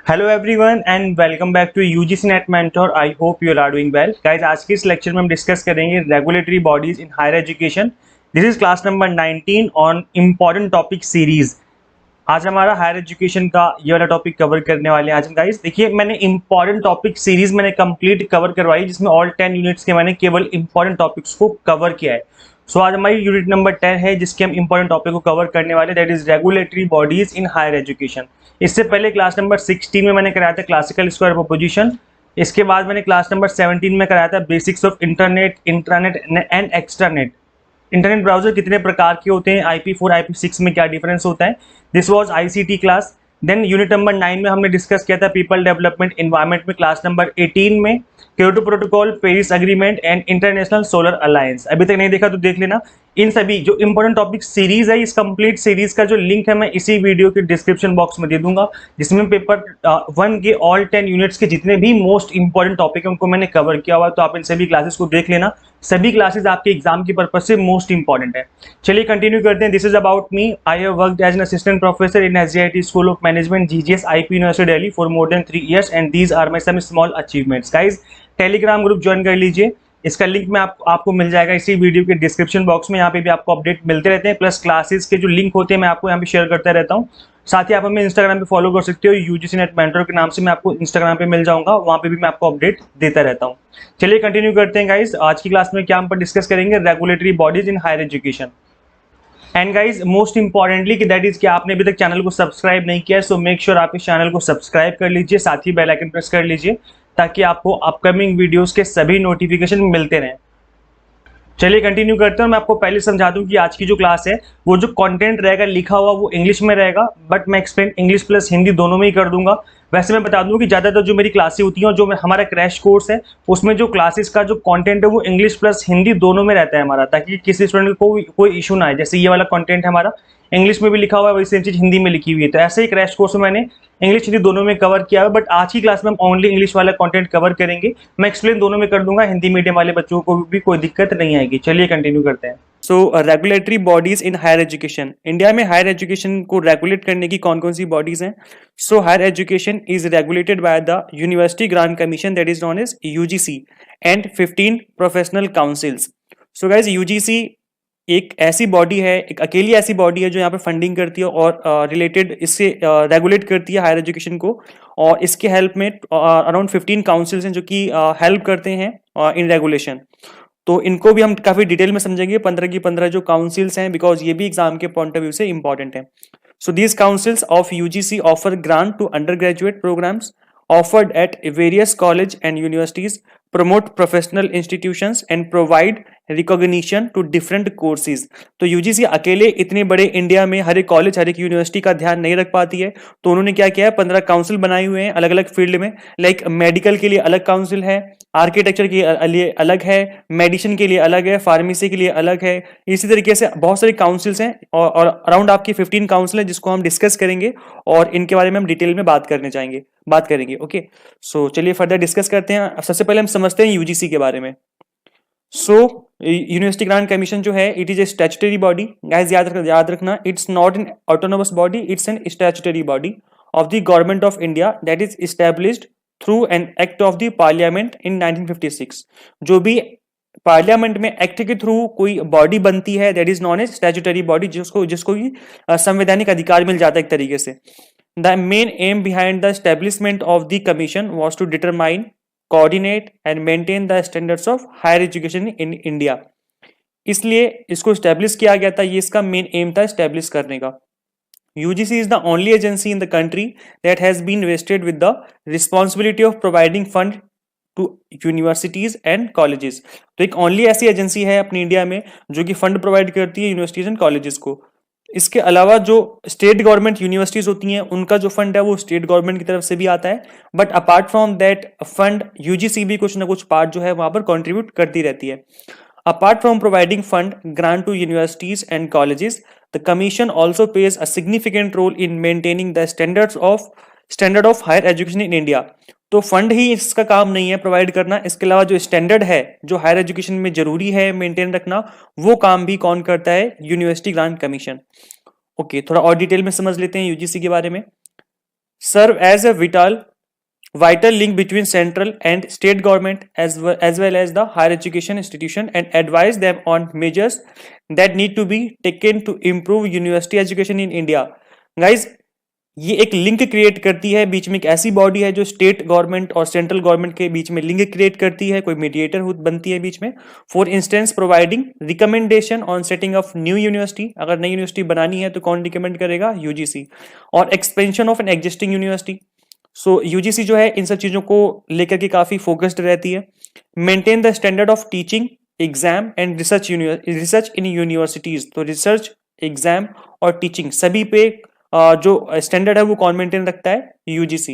Hello everyone and welcome back to UGC net mentor. I hope you are doing well guys. आज के इस lecture में हम discuss करेंगे regulatory bodies in higher education. This is class number 19 on important topic series. आज हमारा higher education का ये वाला टॉपिक कवर करने वाले हैं आज हम गाइस। देखिए, मैंने इंपॉर्टेंट टॉपिक सीरीज मैंने कंप्लीट कवर करवाई जिसमें ऑल 10 यूनिट्स के मैंने केवल इंपॉर्टेंट टॉपिक्स को कवर किया है। सो आज हमारी यूनिट नंबर 10 है जिसके हम इंपॉर्टेंट टॉपिक को कवर करने वाले, that is regulatory bodies in higher education. इससे पहले क्लास नंबर 16 में मैंने कराया था क्लासिकल स्क्वायर प्रोपोजिशन। इसके बाद मैंने क्लास नंबर 17 में कराया था basics of internet, intranet and extranet. Internet browser कितने प्रकार के होते हैं, IP4 IP6 में क्या डिफरेंस होता है। This was ICT class. Then unit number 9 में हमने डिस्कस किया था पीपल डेवलपमेंट एनवायरनमेंट में। क्लास नंबर 18 में Kyoto protocol, Paris agreement and international solar alliance. अभी तक नहीं देखा तो देख लेना। इन सभी जो इंपॉर्टेंट टॉपिक सीरीज है, इस कंप्लीट सीरीज का जो लिंक है मैं इसी वीडियो के डिस्क्रिप्शन बॉक्स में दे दूंगा, जिसमें पेपर 1 के ऑल 10 यूनिट्स के जितने भी मोस्ट इंपॉर्टेंट टॉपिक है उनको मैंने कवर किया हुआ है। तो आप इन सभी क्लासेस को देख लेना। सभी क्लासेस आपके एग्जाम की पर्पज से मोस्ट इंपॉर्टेंट है। चलिए कंटिन्यू करते हैं। This is about me. I have worked as an assistant professor in SJIT school of management GGS IP university Delhi for more than 3 years and these are my some small achievements. Guys, telegram group join कर लीजिए। इसका link में आपको मिल जाएगा इसी video के description box में। यहाँ पे भी आपको अपडेट मिलते रहते हैं, प्लस क्लासेस के जो लिंक होते हैं मैं आपको यहाँ पे शेयर करता रहता हूँ। साथ ही आप हमें इंस्टाग्राम पे फॉलो कर सकते हो, यूजीसी नेट मेंटर के नाम से मैं आपको इंस्टाग्राम पे मिल जाऊंगा, वहाँ पे भी मैं आपको अपडेट देता रहता हूँ। चलिए कंटिन्यू करते हैं गाइज। आज की क्लास में क्या हम पर डिस्कस करेंगे, regulatory bodies in higher education. And guys most importantly कि दैट इज कि आपने अभी तक चैनल को सब्सक्राइब नहीं किया है, सो मेक श्योर आप इस चैनल को सब्सक्राइब कर लीजिए, साथ ही बेल आइकन प्रेस कर लीजिए ताकि आपको अपकमिंग वीडियोस के सभी नोटिफिकेशन मिलते रहें। चलिए कंटिन्यू करते हैं। मैं आपको पहले समझा दूं कि आज की जो क्लास है वो जो कंटेंट रहेगा लिखा हुआ वो इंग्लिश में रहेगा, बट मैं एक्सप्लेन इंग्लिश प्लस हिंदी दोनों में ही कर दूंगा। वैसे मैं बता दूं कि ज़्यादातर जो मेरी क्लासेस होती हैं और जो हमारा क्रैश कोर्स है उसमें जो क्लासेस का जो कंटेंट है वो इंग्लिश प्लस हिंदी दोनों में रहता है हमारा, ताकि किसी स्टूडेंट को कोई इशू ना आए। जैसे ये वाला कंटेंट है हमारा इंग्लिश में भी लिखा हुआ है, वही सेम चीज़ हिंदी में लिखी हुई है। तो ऐसे ही क्रैश कोर्स में मैंने इंग्लिश हिंदी दोनों में कवर किया है, बट आज की क्लास में हम ओनली इंग्लिश वाला कंटेंट कवर करेंगे। मैं एक्सप्लेन दोनों में कर दूंगा, हिंदी मीडियम वाले बच्चों को भी कोई दिक्कत नहीं आएगी। चलिए कंटिन्यू करते हैं। Regulatory bodies in higher education. India में हायर एजुकेशन को रेगुलेट करने की कौन कौन सी बॉडीज हैं? Higher education is regulated by the university grant commission, that is known as UGC, and 15 professional councils. So guys, UGC एक ऐसी बॉडी है, एक अकेली ऐसी बॉडी है जो यहाँ पे फंडिंग करती है और रिलेटेड इससे रेगुलेट करती है हायर एजुकेशन को। और इसके हेल्प में अराउंड 15 काउंसिल्स हैं जो कि हेल्प करते हैं इन रेगुलेशन। तो इनको भी हम काफी डिटेल में समझेंगे, 15 की 15 जो काउंसिल्स हैं, बिकॉज ये भी एग्जाम के पॉइंट ऑफ व्यू से इंपॉर्टेंट है। So these councils of UGC offer grant to undergraduate programmes offered at various college and universities, promote professional institutions and provide recognition to different courses। तो UGC अकेले इतने बड़े India में हर एक college हर एक university का ध्यान नहीं रख पाती है, तो उन्होंने क्या किया है, 15 काउंसिल बनाए हुए हैं अलग अलग फील्ड में। लाइक मेडिकल के लिए अलग काउंसिल है, आर्किटेक्चर के लिए अलग है, मेडिसिन के लिए अलग है, फार्मेसी के लिए अलग है। इसी तरीके से बहुत सारे काउंसिल्स हैं और अराउंड आपकी 15 काउंसिल है जिसको हम डिस्कस करेंगे और इनके बारे में हम डिटेल में बात करेंगे। ओके, सो चलिए फर्दर डिस्कस करते हैं। सबसे पहले हम समझते हैं UGC के बारे में। यूनिवर्सिटी ग्रांट कमीशन जो है, it is a statutory body. Guys याद रखना, it's not an autonomous body, it's an statutory body of the government of India that is established through an act of the parliament in 1956। जो भी parliament में act के through कोई body बनती है that is known as statutory body, जिसको संवैधानिक अधिकार मिल जाता है एक तरीके से। The main aim behind the establishment of the commission was to determine, coordinate and maintain the standards of higher education in India। इसलिए इसको establish किया गया था, ये इसका main aim था establish करने का। UGC is the only agency in the country that has been vested with the responsibility of providing fund to universities and colleges। तो एक only ऐसी एजेंसी है अपनी इंडिया में जो कि फंड प्रोवाइड करती है यूनिवर्सिटीज एंड कॉलेजेस को। इसके अलावा जो स्टेट गवर्नमेंट यूनिवर्सिटीज होती हैं उनका जो फंड है वो स्टेट गवर्नमेंट की तरफ से भी आता है, but apart from that fund UGC भी कुछ ना कुछ पार्ट जो है वहां पर कंट्रीब्यूट करती रहती है। Apart from providing fund grant to universities and colleges, the commission also plays a significant role in maintaining the standard of higher education in India. तो फंड ही इसका काम नहीं है प्रोवाइड करना, इसके अलावा जो स्टैंडर्ड है जो हायर एजुकेशन में जरूरी है मेंटेन रखना, वो काम भी कौन करता है? University grant commission. ओके, थोड़ा और डिटेल में समझ लेते हैं UGC के बारे में। serve as a vital link between central and state government as well as the higher education institution and advise them on measures that need to be taken to improve university education in India. Guys, ये एक link create करती है, बीच में एक ऐसी body है जो state government और सेंट्रल गवर्नमेंट के बीच में लिंक क्रिएट करती है, कोई मीडिएटर बनती है बीच में. For instance providing recommendation on setting of new university, अगर नई यूनिवर्सिटी बनानी है तो कौन रिकमेंड करेगा? यूजीसी. और expansion of an existing university. So UGC जो है इन सब चीजों को लेकर के काफी फोकस्ड रहती है. Maintain the standard of teaching, exam and research in universities. तो रिसर्च, एग्जाम और टीचिंग सभी पे जो स्टैंडर्ड है वो कौन मेंटेन रखता है? UGC.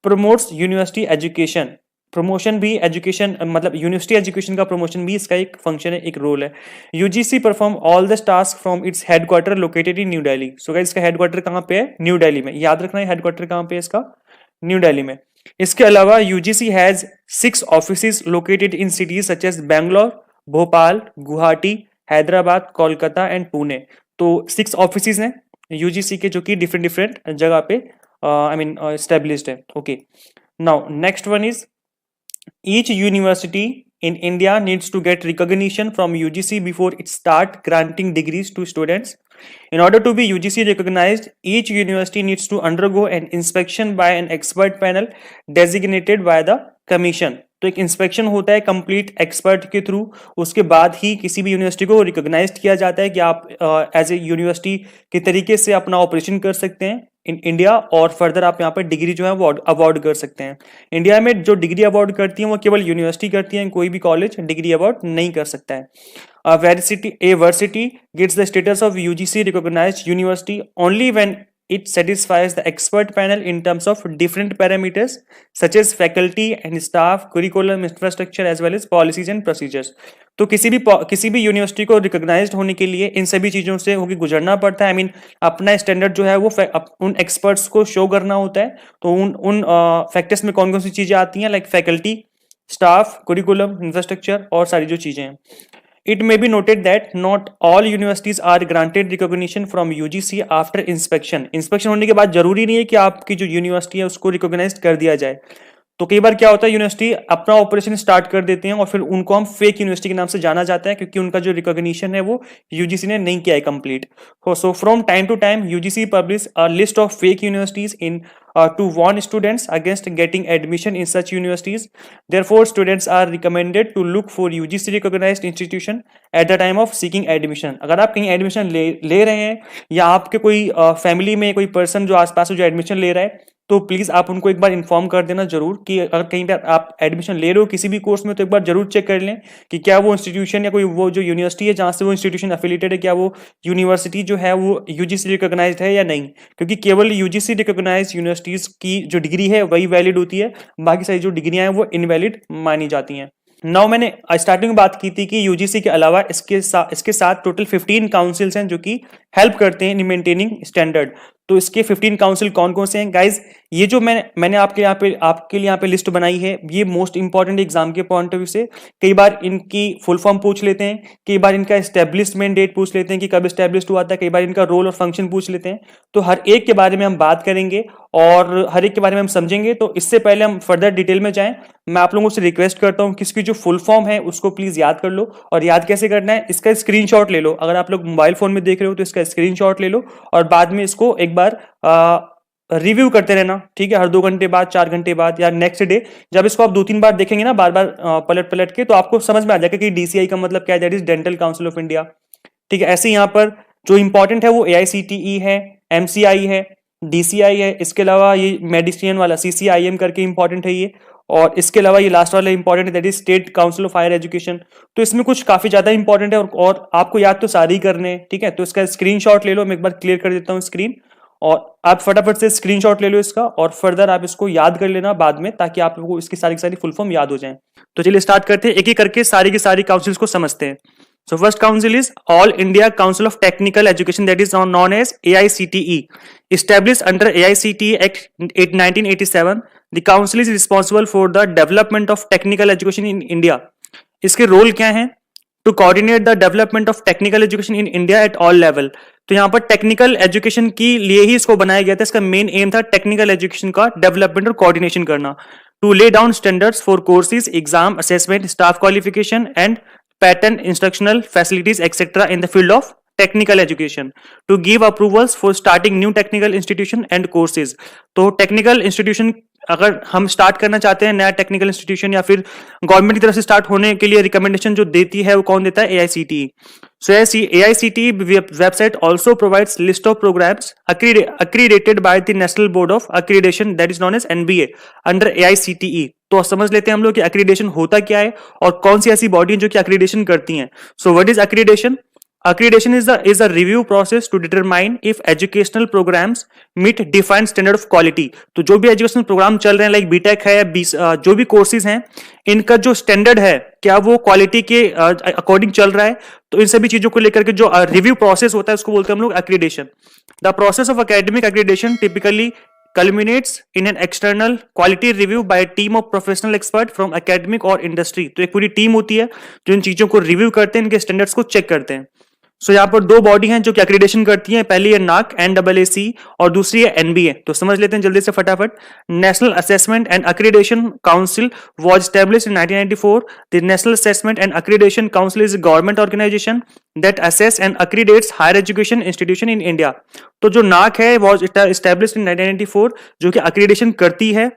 Promotes university education. Promotion भी एजुकेशन, मतलब यूनिवर्सिटी एजुकेशन का प्रमोशन भी इसका एक फंक्शन है, एक रोल है. UGC perform all the task from its headquarter located in new Delhi. So guys, इसका हेडक्वार्टर कहाँ पे है? न्यू दिल्ली में. याद रखना है हेडक्वार्टर कहाँ पे है इसका? न्यू दिल्ली में. इसके अलावा UGC has 6 offices located in cities such as Bangalore, Bhopal, Guwahati, Hyderabad, Kolkata and Pune. तो 6 ऑफिसेज हैं यूजीसी के जो कि डिफरेंट जगह पे established है. Okay, now next one is each university in India needs to get recognition from UGC before it start granting degrees to students. In order to be UGC recognized, each university needs to undergo an inspection by an expert panel designated by the commission. तो एक inspection होता है complete expert के through, उसके बाद ही किसी भी university को रिकॉग्नाइज किया जाता है कि आप एज ए यूनिवर्सिटी के तरीके से अपना ऑपरेशन कर सकते हैं इन इंडिया, और फर्दर आप यहाँ पर डिग्री जो है वो अवार्ड कर सकते हैं. इंडिया में जो डिग्री अवार्ड करती है वो केवल यूनिवर्सिटी करती है, कोई भी कॉलेज डिग्री अवार्ड नहीं कर सकता है. A varsity gets the status of UGC recognized university only when it satisfies the expert panel in terms of different parameters such as faculty and staff, curriculum, infrastructure as well as policies and procedures. तो किसी भी university को recognised होने के लिए इन सभी चीजों से होकर गुजरना पड़ता है. अपना स्टैंडर्ड जो है वो उन एक्सपर्ट्स को शो करना होता है. तो उन फैक्टर्स में कौन कौन सी चीजें आती हैं, like faculty, staff, curriculum, infrastructure और सारी जो चीजें हैं. It may be noted that not all universities are granted recognition from UGC after inspection. Inspection होने के बाद जरूरी नहीं है कि आपकी जो यूनिवर्सिटी है उसको रिकॉग्नाइज कर दिया जाए. तो कई बार क्या होता है, यूनिवर्सिटी अपना ऑपरेशन स्टार्ट कर देते हैं और फिर उनको हम फेक यूनिवर्सिटी के नाम से जाना जाता है क्योंकि उनका जो रिकॉग्निशन है वो यूजीसी ने नहीं किया है complete. So from time to time UGC publish a list of fake universities in to warn students against getting admission in such universities. Therefore, students are recommended to look for UGC recognized institution at the time of seeking admission. अगर आप कहीं admission ले रहे हैं या आपके कोई family में कोई पर्सन जो आसपास जो एडमिशन ले रहा है, तो प्लीज आप उनको एक बार इन्फॉर्म कर देना जरूर कि अगर कहीं पर आप एडमिशन ले रहे हो किसी भी कोर्स में तो एक बार जरूर चेक कर लें कि क्या वो इंस्टीट्यूशन या कोई वो जो यूनिवर्सिटी है जहां से वो इंस्टीट्यूशन एफिलिएटेड है, क्या वो यूनिवर्सिटी जो है वो यूजीसी रिकॉग्नाइज्ड है या नहीं. क्योंकि केवल यूजीसी रिकॉग्नाइज्ड यूनिवर्सिटीज की जो डिग्री है वही वैलिड होती है, बाकी सारी जो डिग्रियां हैं वो इनवैलिड मानी जाती हैं. नाउ मैंने स्टार्टिंग में बात की थी कि यूजीसी के अलावा इसके साथ टोटल 15 काउंसिल्स हैं जो कि हेल्प करते हैं इन मेंटेनिंग स्टैंडर्ड. तो इसके 15 काउंसिल कौन कौन से हैं गाइज? ये जो मैंने आपके लिए यहाँ पे लिस्ट बनाई है, ये मोस्ट इंपॉर्टेंट एग्जाम के पॉइंट ऑफ व्यू से. कई बार इनकी फुल फॉर्म पूछ लेते हैं, कई बार इनका एस्टेब्लिशमेंट डेट पूछ लेते हैं कि कब एस्टेब्लिश हुआ था, कई बार इनका रोल और फंक्शन पूछ लेते हैं. तो हर एक के बारे में हम बात करेंगे और हर एक के बारे में हम समझेंगे. तो इससे पहले हम फर्दर डिटेल में जाएं, मैं आप लोगों से रिक्वेस्ट करता हूं कि इसकी जो फुल फॉर्म है उसको प्लीज याद कर लो. और याद कैसे करना है, इसका स्क्रीनशॉट ले लो. अगर आप लोग मोबाइल फोन में देख रहे हो तो इसका स्क्रीनशॉट ले लो और बाद में इसको एक बार रिव्यू करते रहना, ठीक है? हर 2 घंटे बाद, 4 घंटे बाद या नेक्स्ट डे जब इसको आप 2-3 बार देखेंगे ना, बार बार पलट के, तो आपको समझ में आ जाएगा कि डीसीआई का मतलब क्या है, that is dental council of India. ठीक है, ऐसे यहाँ पर जो इंपॉर्टेंट है वो AICTE है, MCI है, DCI है. इसके अलावा ये मेडिसिन वाला CCIM करके इंपॉर्टेंट है ये. और इसके अलावा ये लास्ट वाला इंपॉर्टेंट है, that is state council of higher education. तो इसमें कुछ काफी ज्यादा इंपॉर्टेंट है और आपको याद तो सारे ही करने हैं, ठीक है? तो इसका स्क्रीनशॉट ले लो, मैं एक बार क्लियर कर देता हूँ स्क्रीन, और आप फटाफट से स्क्रीनशॉट ले लो इसका और फर्दर आप इसको याद कर लेना बाद में, ताकि आप लोगों को इसकी सारी फुल फॉर्म याद हो जाए. तो चलिए स्टार्ट करते हैं, एक एक करके सारी की सारी काउंसिल्स को समझते हैं. So first council is All India Council of Technical Education, that is known as AICTE. Established under AICTE Act 1987, the council is responsible for the development of technical education in India. इसके role क्या हैं? To coordinate the development of technical education in India at all level. तो यहाँ पर technical education के लिए ही इसको बनाया गया था, इसका मेन एम था टेक्निकल एजुकेशन का डेवलपमेंट और कोऑर्डिनेशन करना, to lay down standards for courses, exam, assessment, staff qualification and pattern instructional facilities etcetera in the field of technical education, to give approvals for starting new technical institution and courses. तो technical institution अगर हम start करना चाहते हैं नया technical institution या फिर government की तरफ से स्टार्ट होने के लिए रिकमेंडेशन जो देती है वो कौन देता है? AICTE। So AICTE website also provides list of programs accredited by the National Board of Accreditation, that is known as NBA under AICTE। तो समझ लेते हैं हम लोग कि accreditation होता क्या है और कौन सी ऐसी बॉडी जो कि accreditation करती हैं। So what is accreditation? Accreditation is a review process to determine if educational programs meet defined standard of quality। तो जो भी एजुकेशनल प्रोग्राम चल रहे हैं लाइक बीटेक है, जो भी कोर्सेज हैं, इनका जो स्टैंडर्ड है क्या वो क्वालिटी के अकॉर्डिंग चल रहा है। तो इन सभी चीजों को लेकर के जो रिव्यू प्रोसेस होता है उसको बोलते हैं हम लोग accreditation. The process of academic accreditation typically culminates in an external quality review by a team of professional expert from academic और industry। तो एक पूरी टीम होती है जो इन चीजों को रिव्यू करते हैं, इनके स्टैंडर्ड्स को चेक करते हैं। सो यहाँ पर दो बॉडी हैं जो कि एक्रीडेशन करती हैं, पहली है NAAC NAAC और दूसरी है NBA। तो समझ लेते हैं जल्दी से फटाफट। National assessment and accreditation council was established in 1994। The national assessment and accreditation council is a government organization that assess and accreditates higher education institution in India। तो जो NAAC है वाज एस्टैब्लिश्ड इन 1994 जो कि एक्रीडेशन करती है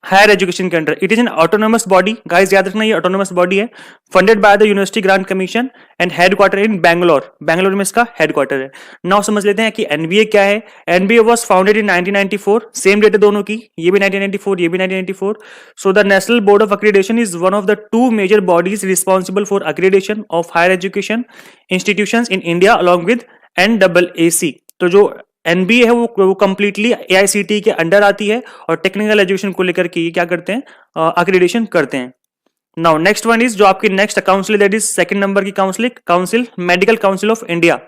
higher education के under. It is an autonomous body, guys याद रखना ये ऑटोनोमस बॉडी है, funded by the university grant commission and headquarter in Bangalore. Bangalore में इसका हेडक्वार्टर है। नाउ समझ लेते हैं कि NBA क्या है। NBA was founded in 1994, same date है दोनों की, ये भी 1994 ये भी 1994। So the national board of accreditation is one of the two major bodies responsible for accreditation of higher education institutions in India along with NAAC। तो जो NBA है वो कंप्लीटली AICTE के अंडर आती है और टेक्निकल एजुकेशन को लेकर के क्या करते हैं? एक्रीडेशन करते हैं। नाउ नेक्स्ट वन इज जो आपकी next council, that is second number की council medical council of India.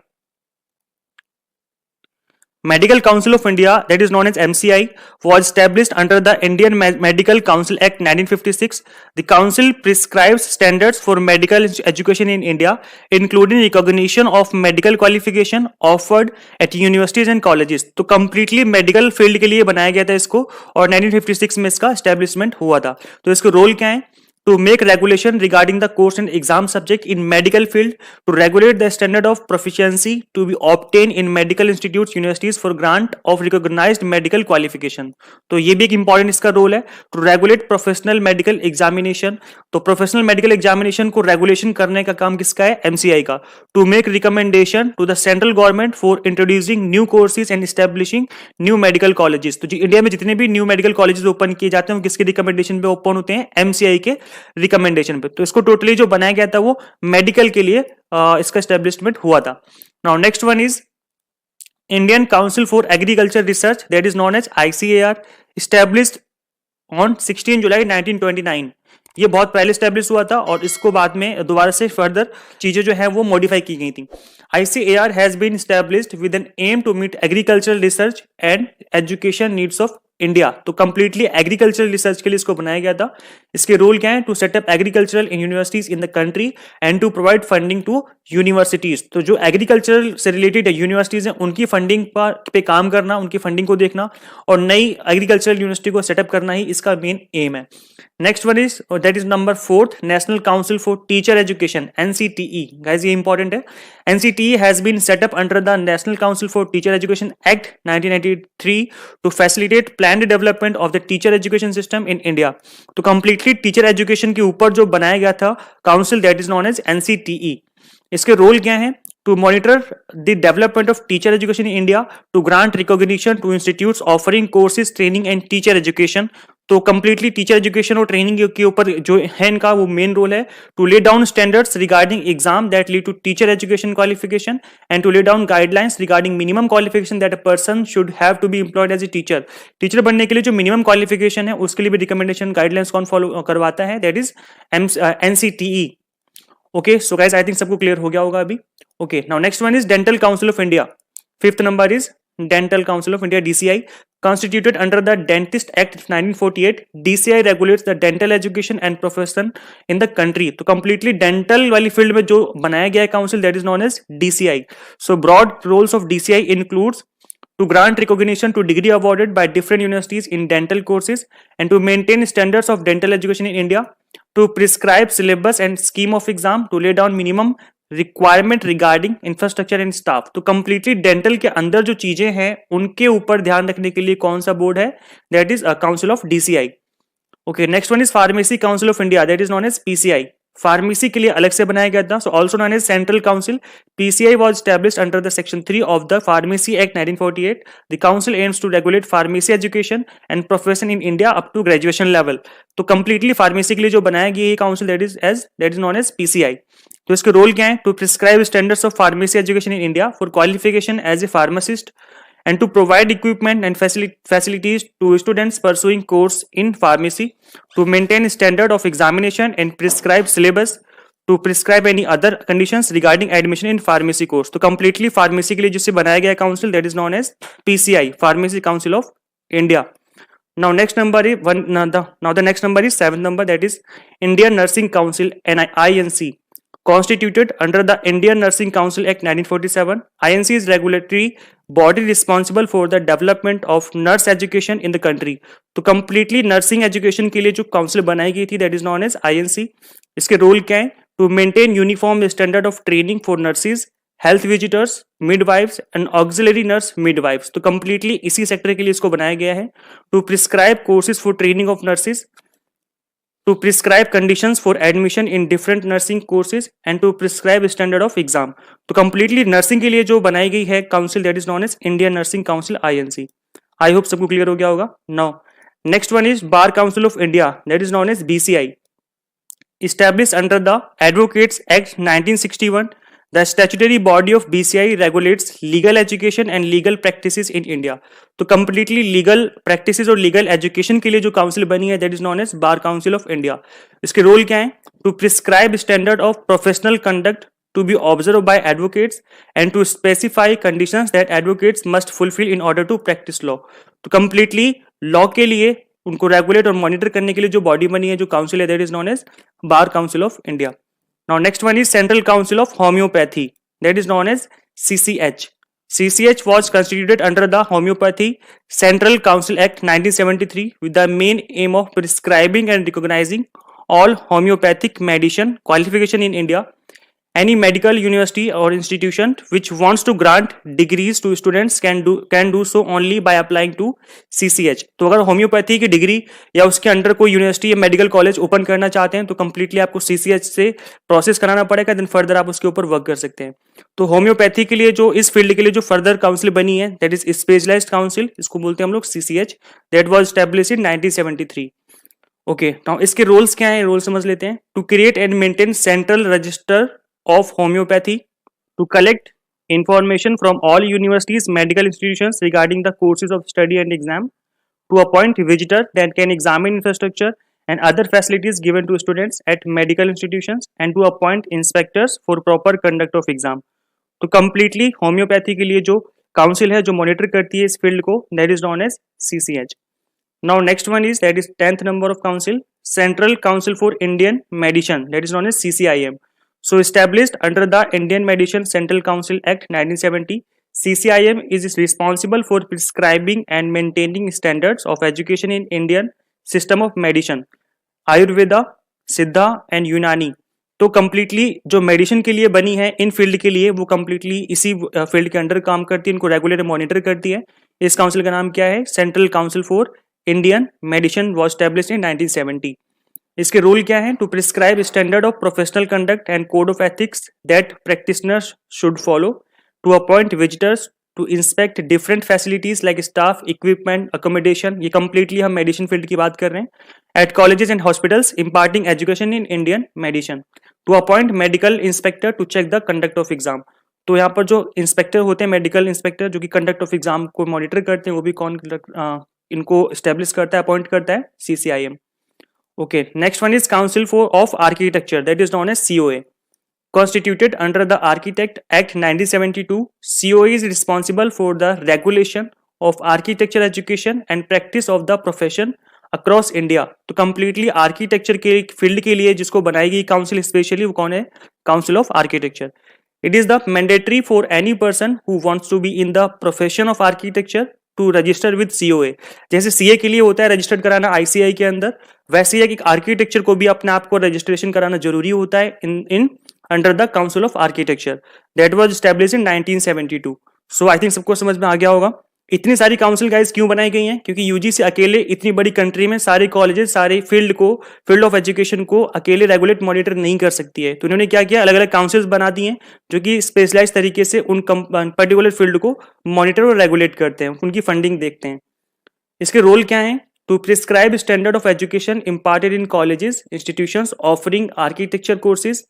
Medical Council of India, that is known as MCI, was established under the Indian Medical Council Act 1956. The council prescribes standards for medical education in India, including recognition of medical qualification offered at universities and colleges। तो completely medical field के लिए बनाया गया था इसको और 1956 में इसका establishment हुआ था। तो इसके रोल क्या है? To make regulation regarding the course and exam subject in medical field, to regulate the standard of proficiency to be obtained in medical institutes, universities for grant of recognized medical qualification। तो ये भी एक important इसका role है, to regulate professional medical examination। तो professional medical examination को regulation करने का काम किसका है? MCI का। To make recommendation to the central government for introducing new courses and establishing new medical colleges। तो इंडिया में जितने भी new medical colleges ओपन किए जाते हैं वो किसके रिकमेंडेशन पे ओपन होते हैं? MCI के रिकमेंडेशन पे। तो इसको टोटली जो बनाया गया था वो मेडिकल के लिए इसका एस्टेब्लिशमेंट हुआ था। Now next one is Indian council for agriculture research, that is known as ICAR, established on 16 July 1929। ये बहुत पहले स्टैब्लिश हुआ था और इसको बाद में दोबारा से फर्दर चीजें जो है वो मॉडिफाई की गई थी। ICAR has been established with an aim to meet agricultural research and education needs of India. तो कंप्लीटली एग्रीकल्चरल रिसर्च के लिए इसको बनाया गया था। इसके रोल क्या है? To set up agricultural in universities in the country and to provide funding to universities. तो जो एग्रीकल्चरल से रिलेटेड यूनिवर्सिटीज हैं उनकी फंडिंग पे काम करना, उनकी फंडिंग को देखना और नई एग्रीकल्चरल यूनिवर्सिटी को सेटअप करना ही इसका मेन एम है। Next one is that is number 4th, national council for teacher education, NCTE। Guys ये इंपॉर्टेंट है। NCTE has been set up under the national council for teacher education act 1993 to facilitate planned development of the teacher education system in India. तो completely teacher education के ऊपर जो बनाया गया था council, that is known as NCTE। इसके role क्या है? to monitor the development of teacher education in India, to grant recognition to institutes offering courses, training and teacher education। तो कंप्लीटली टीचर एजुकेशन और ट्रेनिंग के ऊपर जो है इनका वो मेन रोल है। To lay down standards regarding exam that lead to teacher education qualification and to lay down guidelines regarding minimum qualification that a person should have to be employed as a teacher. Teacher बनने के लिए जो minimum qualification है उसके लिए भी recommendation guidelines कौन follow करवाता है? That is NCTE। Okay, so guys I think सबको क्लियर हो गया होगा अभी। Okay, now next one is dental council of India. 5th number is dental council of India, DCI। constituted under the Dentist Act 1948. DCI regulates the dental education and profession in the country. तो completely dental वाली field में जो बनाया गया है council, that is known as DCI. So broad roles of DCI includes to grant recognition to degree awarded by different universities in dental courses and to maintain standards of dental education in India, to prescribe syllabus and scheme of exam, to lay down minimum requirement regarding infrastructure and staff. तो completely dental के अंदर जो चीजें हैं उनके ऊपर ध्यान रखने के लिए कौन सा बोर्ड है, that is council of DCI. Okay, next one is pharmacy council of India, that is known as PCI. Pharmacy के लिए अलग से बनाया गया था, so also known as central council. PCI was established under the section 3 of the pharmacy act 1948. The council aims to regulate pharmacy education and profession in India up to graduation level. तो completely pharmacy के लिए जो बनाया गया ये council that is known as PCI. तो इसके role क्या है? To prescribe standards of pharmacy education in India for qualification as a pharmacist and to provide equipment and facilities to students pursuing course in pharmacy, to maintain standard of examination and prescribe syllabus, to prescribe any other conditions regarding admission in pharmacy course. तो completely pharmacy के लिए जिससे बनाया गया council that is known as PCI, Pharmacy Council of India. Now next number is the next number is 7th number, that is Indian Nursing Council INC. Constituted under the Indian Nursing Council Act 1947, INC is regulatory body responsible for the development of nurse education in the country. तो completely nursing education के लिए जो council बनाई गई थी that is known as INC. इसके role क्या है? To maintain uniform standard of training for nurses, health visitors, midwives and auxiliary nurse midwives. तो completely इसी sector के लिए इसको बनाया गया है. To prescribe courses for training of nurses, to prescribe conditions for admission in different nursing courses and to prescribe standard of exam. तो completely nursing के लिए जो बनाई गई है council that is known as Indian Nursing Council INC. I hope सबको clear हो गया होगा. Now next one is Bar Council of India, that is known as BCI. Established under the Advocates Act 1961, the statutory body of BCI regulates legal education and legal practices in India. तो completely legal practices और legal education के लिए जो council बनी है that is known as Bar Council of India. इसके role क्या है? To prescribe standard of professional conduct to be observed by advocates and to specify conditions that advocates must fulfill in order to practice law. तो completely law के लिए उनको regulate और monitor करने के लिए जो बॉडी बनी है, जो काउंसिल है, that is known as bar council of India. Now next one is central council of homeopathy, that is known as CCH. CCH was constituted under the Homeopathy Central Council Act 1973 with the main aim of prescribing and recognizing all homeopathic medicine qualification in India. Any medical university or institution which wants to grant degrees to students can do so only by applying to CCH. तो अगर homeopathy की degree या उसके under कोई university या medical college open करना चाहते हैं तो कंप्लीटली आपको CCH से प्रोसेस कराना पड़ेगा, देन फर्दर आप उसके ऊपर वर्क कर सकते हैं. तो होम्योपैथी के लिए जो इस फील्ड के लिए जो फर्दर काउंसिल बनी है दैट इज स्पेशलाइज्ड काउंसिल, इसको बोलते हैं हम लोग CCH, that was established in 1973. Okay, now इसके रोल्स क्या है, रोल समझ लेते हैं. To create and maintain central register of homeopathy, to collect information from all universities, medical institutions regarding the courses of study and exam, to appoint visitor that can examine infrastructure and other facilities given to students at medical institutions, and to appoint inspectors for proper conduct of exam. तो completely homeopathy के लिए जो council है जो monitor करती है इस field को, that is known as CCH. Now next one is that is 10th number of council, Central Council for Indian Medicine, that is known as CCIM. So established under the Indian Medicine Central Council Act 1970, CCIM is responsible for prescribing and maintaining standards of education in Indian system of medicine, Ayurveda, Siddha and Unani. तो completely जो medicine के लिए बनी है इन field के लिए, वो completely इसी फील्ड के अंडर काम करती है, इनको रेगुलेट मॉनिटर करती है. इस काउंसिल का नाम क्या है? Central council for Indian medicine was established in 1970. इसके रोल क्या है? To prescribe standard of professional conduct and code of ethics that practitioners should follow, to appoint visitors, to inspect different facilities like staff, equipment, accommodation, ये completely हम medicine field की बात कर रहे हैं, at colleges and hospitals imparting education in Indian medicine, to appoint medical inspector to check the conduct of exam. तो यहाँ पर जो इंस्पेक्टर होते हैं, मेडिकल इंस्पेक्टर, जो कि कंडक्ट ऑफ एग्जाम को मॉनिटर करते हैं, वो भी कौन इनको स्टेब्लिश करता है, अपॉइंट करता है? CCIM. Okay, next one is Council of Architecture, that is known as COA. Constituted under the Architect Act 1972, COA is responsible for the regulation of architecture education and practice of the profession across India. तो completely architecture के field के लिए जिसको बनाई गई council specially, वो कौन है? Council of architecture. It is the mandatory for any person who wants to be in the profession of architecture to register with COA। जैसे CA के लिए होता है रजिस्टर्ड कराना ICAI के अंदर, वैसे ही एक आर्किटेक्चर को भी अपने आप को रजिस्ट्रेशन कराना जरूरी होता है in under the council of architecture that was established in 1972। So I think सबको समझ में आ गया होगा इतनी सारी काउंसिल गाइस क्यों बनाई गई हैं, क्योंकि UGC अकेले इतनी बड़ी कंट्री में सारे कॉलेजेस, सारे फील्ड ऑफ एजुकेशन को अकेले रेगुलेट मॉनिटर नहीं कर सकती है। तो उन्होंने क्या किया, अलग अलग काउंसिल्स बना दी हैं जो कि स्पेशलाइज तरीके से उन पर्टिकुलर फील्ड को मॉनिटर और रेगुलेट करते हैं, उनकी फंडिंग देखते हैं। इसके रोल क्या है? To prescribe standard of education imparted in colleges institutions offering architecture courses,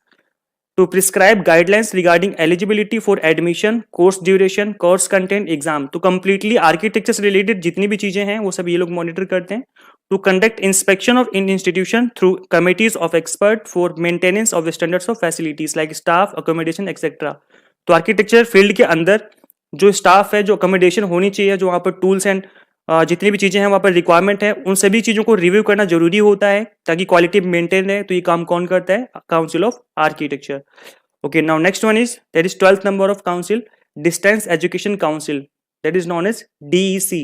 to prescribe guidelines regarding eligibility for admission, course duration, course content, exam। तो completely architecture से related जितनी भी चीजें हैं वो सब ये लोग मॉनिटर करते हैं। To conduct inspection of in institution through committees of expert for maintenance of the standards of facilities like staff, accommodation, etc। तो आर्किटेक्चर फील्ड के अंदर जो स्टाफ है, जो अकोमोडेशन होनी चाहिए, जो वहाँ पर टूल्स एंड जितनी भी चीजें हैं वहाँ पर रिक्वायरमेंट है, उन सभी चीजों को रिव्यू करना जरूरी होता है ताकि क्वालिटी मेंटेन रहे। तो ये काम कौन करता है? Council of architecture. Okay, now next one is that is 12th number of council, distance education council, that is known as DEC।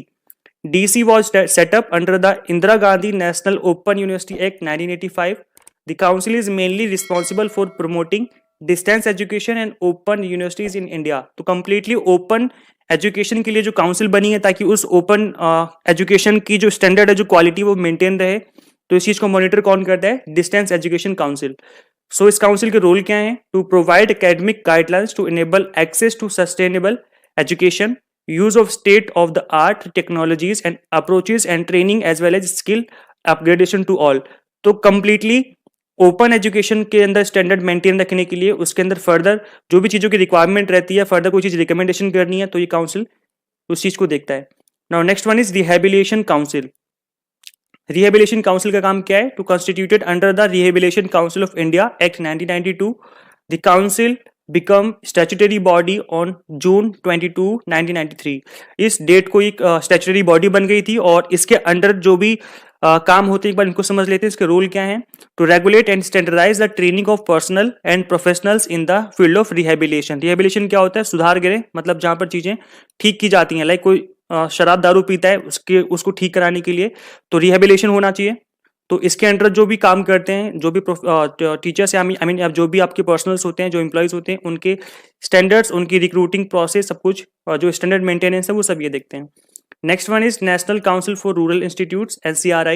DEC was set up under the Indira Gandhi National Open University Act 1985। The council is mainly responsible for promoting distance education and open universities in India। तो completely open education के लिए जो council बनी है ताकि उस open education की जो स्टैंडर्ड है, जो क्वालिटी, वो मेंटेन रहे। तो इस चीज को मॉनिटर कौन करता है? Distance education council. सो इस काउंसिल के रोल क्या है? To provide academic guidelines to enable access to sustainable education, use of state of the art technologies and approaches and training as well as skill upgradation to all. तो completely open education के अंदर standard maintain रखने के लिए उसके अंदर further जो भी चीज़ों की रिक्वायरमेंट रहती है, फर्दर कोई चीज़ रिकमेंडेशन करनी है, तो ये काउंसिल उस चीज़ को देखता है। Now next one is rehabilitation council. Rehabilitation council का काम क्या है? To constituted under the rehabilitation council of India act 1992। The council become statutory body on June 22, 1993। इस डेट को एक स्टैट्यूटरी बॉडी बन गई थी और इसके अंडर जो भी काम होते हैं एक बार इनको समझ लेते हैं। इसके रोल क्या है? To regulate and standardize the training of personal and professionals in the field of rehabilitation. Rehabilitation क्या होता है? सुधार गृह, मतलब जहां पर चीजें ठीक की जाती हैं, लाइक कोई शराब दारू पीता है उसको ठीक कराने के लिए तो रिहेबिलिटेशन होना चाहिए। तो इसके अंडर जो भी काम करते हैं, जो भी टीचर्स आई मीन जो भी आपके पर्सनल्स होते हैं, जो एम्प्लॉयज होते हैं, उनके स्टैंडर्ड्स, उनकी रिक्रूटिंग प्रोसेस, सब कुछ जो स्टैंडर्ड मेंटेनेंस है वो सब ये देखते हैं। Next one is National Council for Rural Institutes (NCRI),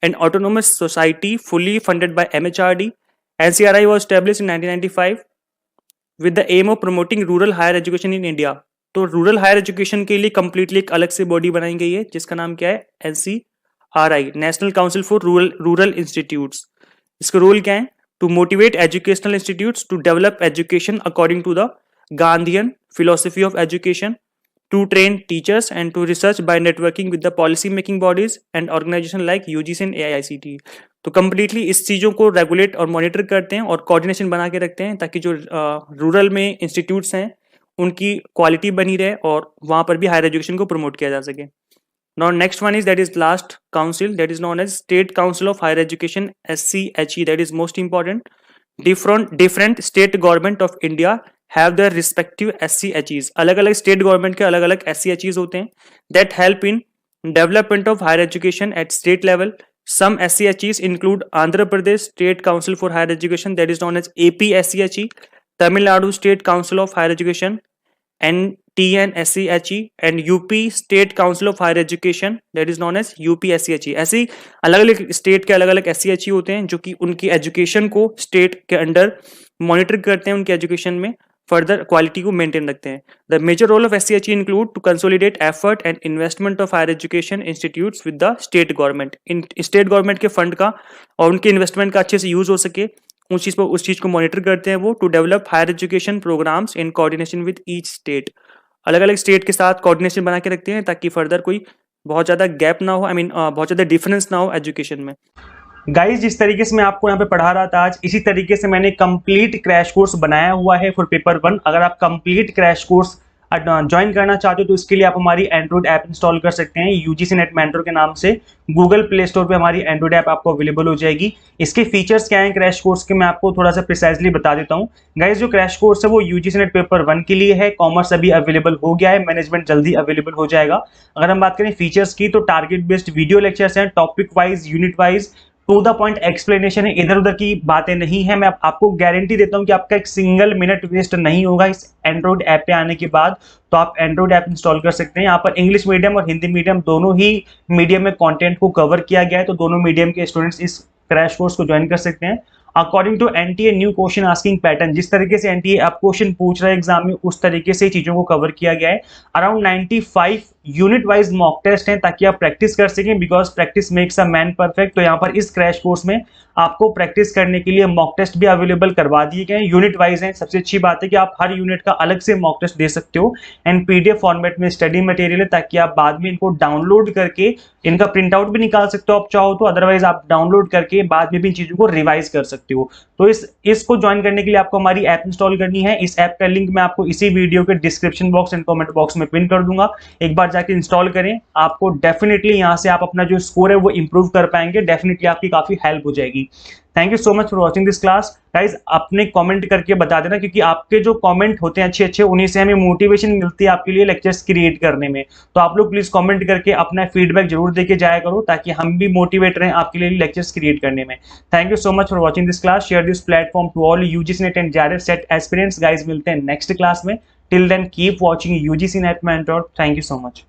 an autonomous society fully funded by MHRD। NCRI was established in 1995 with the aim of promoting rural higher education in India। तो rural higher education के लिए completely एक अलग से body बनाई गई है जिसका नाम क्या है? NCRI, national council for rural institutes. इसका रोल क्या है? To motivate educational institutes to develop education according to the Gandhian philosophy of education, to train teachers and to research by networking with the policy making bodies and organization like UGC and AICTE। तो completely इस चीज़ों को regulate और monitor करते हैं और coordination बना के रखते हैं ताकि जो रूरल में इंस्टीट्यूट्स हैं उनकी क्वालिटी बनी रहे और वहाँ पर भी हायर एजुकेशन को प्रमोट किया जा सके। Now next one is that is last council, that is known as State Council of Higher Education SCHE। that is most important। different state government of India have their respective SCHEs। अलग अलग state government के अलग अलग SCHEs होते हैं that help in development of higher education at state level। some SCHEs include Andhra Pradesh State Council for Higher Education, that is known as APSCHE, Tamil Nadu State Council of Higher Education NTNSCHE, and UP State Council of Higher Education, that is known as UPSCHE। ऐसे ही अलग अलग state के अलग अलग SCHE होते हैं जो कि उनकी एजुकेशन को स्टेट के अंडर मॉनिटर करते हैं, उनके एजुकेशन में फर्दर क्वालिटी को मेंटेन रखते हैं। The major role of SCHE include to consolidate effort and investment of higher education institutes with the state government. इन स्टेट गवर्नमेंट के फंड का और उनके इन्वेस्टमेंट का अच्छे से यूज हो सके, उस चीज को मॉनिटर करते हैं वो। To develop higher education programs in coordination with each state. अलग अलग स्टेट के साथ कोऑर्डिनेशन बना के रखते हैं ताकि फर्दर कोई बहुत ज्यादा गैप ना हो, बहुत ज्यादा डिफरेंस ना हो एजुकेशन में। गाइस, जिस तरीके से मैं आपको यहाँ पे पढ़ा रहा था आज, इसी तरीके से मैंने कंप्लीट क्रैश कोर्स बनाया हुआ है फॉर पेपर 1। अगर आप कंप्लीट क्रैश कोर्स ज्वाइन करना चाहते हो तो इसके लिए आप हमारी एंड्रॉइड ऐप इंस्टॉल कर सकते हैं यूजीसी नेट मेंटर के नाम से। गूगल प्ले स्टोर पे हमारी एंड्रॉइड ऐप आपको अवेलेबल हो जाएगी। इसके फीचर्स क्या हैं क्रैश कोर्स के, मैं आपको थोड़ा सा प्रिसाइजली बता देता हूँ। गाइस जो क्रैश कोर्स है वो यूजीसी नेट पेपर 1 के लिए है, कॉमर्स अभी अवेलेबल हो गया है, मैनेजमेंट जल्दी अवेलेबल हो जाएगा। अगर हम बात करें फीचर्स की तो टारगेट बेस्ड वीडियो लेक्चर्स हैं, topic wise unit wise to the point explanation है, इधर उधर की बातें नहीं है। मैं आपको गारंटी देता हूं कि आपका एक सिंगल मिनट वेस्ट नहीं होगा इस एंड्रॉइड ऐप पे आने के बाद। तो आप एंड्रॉइड ऐप इंस्टॉल कर सकते हैं। यहाँ पर इंग्लिश मीडियम और हिंदी मीडियम दोनों ही मीडियम में कंटेंट को कवर किया गया है, तो दोनों मीडियम के स्टूडेंट्स इस क्रैश कोर्स को ज्वाइन कर सकते हैं। According to NTA new question asking pattern, जिस तरीके से एनटीए आप क्वेश्चन पूछ रहा है एग्जाम में उस तरीके से चीजों को कवर किया गया है। Around 95 unit wise mock test हैं ताकि आप प्रैक्टिस कर सकें, because practice makes a man perfect. तो यहाँ पर इस क्रैश कोर्स में आपको प्रैक्टिस करने के लिए मॉक टेस्ट भी अवेलेबल करवा दिए गए हैं, यूनिट वाइज हैं। सबसे अच्छी बात है कि आप हर यूनिट का अलग से मॉक टेस्ट दे सकते हो एंड पीडीएफ फॉर्मेट में स्टडी मटेरियल है, ताकि आप बाद में इनको डाउनलोड करके इनका प्रिंट आउट भी निकाल सकते हो आप चाहो तो, अदरवाइज आप डाउनलोड करके बाद में भी इन चीजों को रिवाइज कर सकते हो। तो इसको ज्वाइन करने के लिए आपको हमारी ऐप इंस्टॉल करनी है। इस ऐप का लिंक मैं आपको इसी वीडियो के description box and comment box में पिन कर दूंगा। एक बार जाके इंस्टॉल करें, आपको डेफिनेटली यहां से आप अपना जो स्कोर है वो इंप्रूव कर पाएंगे, डेफिनेटली आपकी काफी हेल्प हो जाएगी। Thank you so much for watching this class. Guys अपने कमेंट करके बता देना, क्योंकि आपके जो कमेंट होते हैं अच्छे अच्छे, उन्हीं से हमें मोटिवेशन मिलती है आपके लिए लेक्चर्स क्रिएट करने में। तो आप लोग प्लीज कमेंट करके अपना फीडबैक जरूर देके जाया करो, ताकि हम भी मोटिवेट रहें आपके लिए लेक्चर्स क्रिएट करने में। Thank you so much for watching this class. Share this platform to all UGC net and JRF set aspirants. Guys मिलते हैं नेक्स्ट क्लास में। Till then keep watching UGC net mentor. Thank you so much.